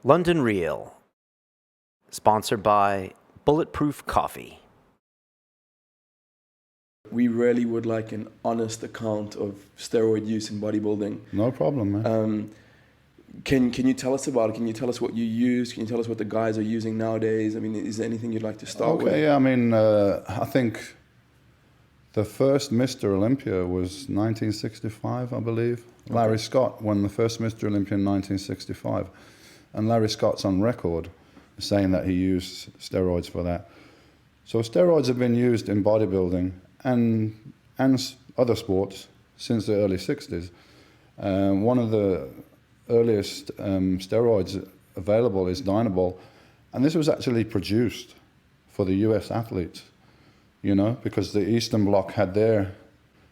London Real, sponsored by Bulletproof Coffee. We really would like an honest account of steroid use in bodybuilding. No problem, man. Can you tell us about it? Can you tell us what you use? Can you tell us what the guys are using nowadays? I mean, is there anything you'd like to start with? Okay, yeah, I mean, I think the first Mr. Olympia was 1965, I believe. Okay. Larry Scott won the first Mr. Olympia in 1965. And Larry Scott's on record saying that he used steroids for that. So steroids have been used in bodybuilding and other sports since the early 60s. One of the earliest steroids available is Dynabol, and this was actually produced for the US athletes, you know, because the Eastern Bloc had their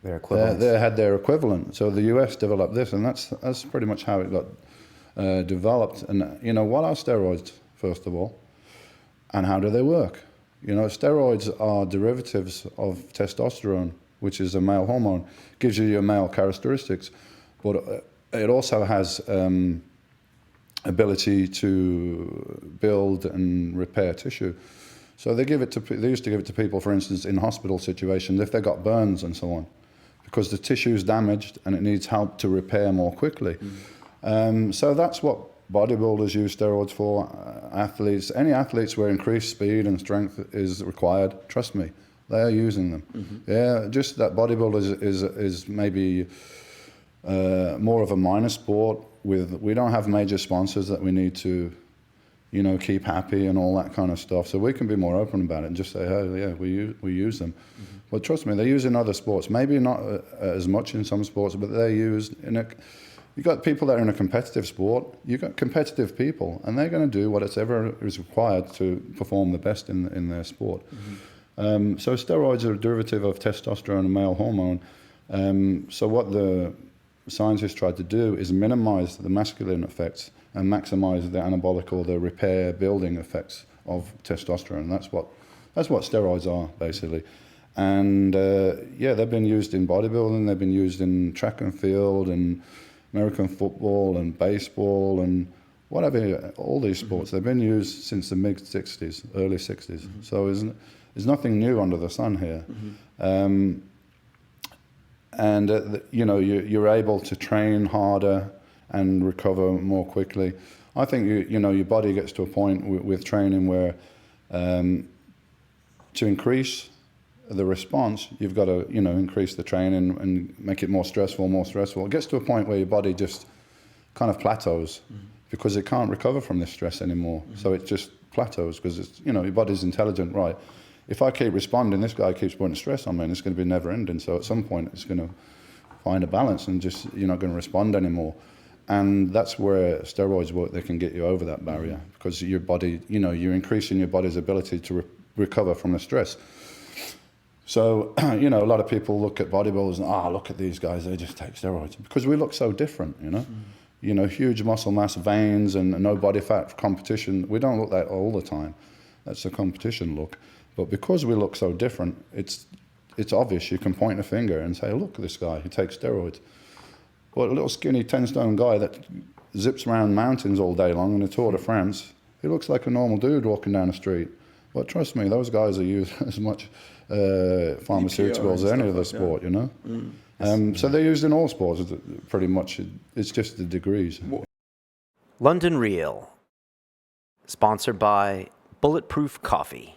equivalent. They had their equivalent. So the US developed this, and that's pretty much how it got developed. And you know, what are steroids, first of all, and how do they work? You know, steroids are derivatives of testosterone, which is a male hormone. Gives you your male characteristics, but it also has ability to build and repair tissue. So they used to give it to people, for instance, in hospital situations if they got burns and so on, because the tissue is damaged and it needs help to repair more quickly. So that's what bodybuilders use steroids for. Athletes, any athletes where increased speed and strength is required, trust me, they are using them. Yeah, just that bodybuilders is maybe more of a minor sport. We don't have major sponsors that we need to, you know, keep happy and all that kind of stuff. So we can be more open about it and just say, oh yeah, we use them. But trust me, they're used in other sports. Maybe not as much in some sports, but they're used in you got people that are in a competitive sport. You got competitive people, and they're going to do whatever is required to perform the best in their sport. So steroids are a derivative of testosterone, a male hormone. So what the scientists tried to do is minimize the masculine effects and maximize the anabolic or the repair building effects of testosterone. That's what steroids are, basically. And yeah, they've been used in bodybuilding, they've been used in track and field and American football and baseball and whatever, all these sports. They've been used since the mid-60s, early 60s. So there's nothing new under the sun here. And you know, you're able to train harder and recover more quickly. I think you know, your body gets to a point with training where to increase the response, you've got to, you know, increase the training and make it more stressful. It gets to a point where your body just kind of plateaus because it can't recover from this stress anymore. So it just plateaus because it's, you know, your body's intelligent, right? If I keep responding, this guy keeps putting stress on me and it's going to be never ending. So at some point it's going to find a balance and just, you're not going to respond anymore. And that's where steroids work. They can get you over that barrier because your body, you know, you're increasing your body's ability to recover from the stress. So, you know, a lot of people look at bodybuilders and, look at these guys, they just take steroids. Because we look so different, you know. You know, huge muscle mass, veins, and no body fat competition. We don't look that all the time. That's a competition look. But because we look so different, it's obvious. You can point a finger and say, look at this guy, he takes steroids. But a little skinny 10-stone guy that zips around mountains all day long in the Tour de France, he looks like a normal dude walking down the street. But trust me, those guys are used as much pharmaceuticals as any other sport, you know. So they're used in all sports, pretty much. It's just the degrees. London Real, sponsored by Bulletproof Coffee.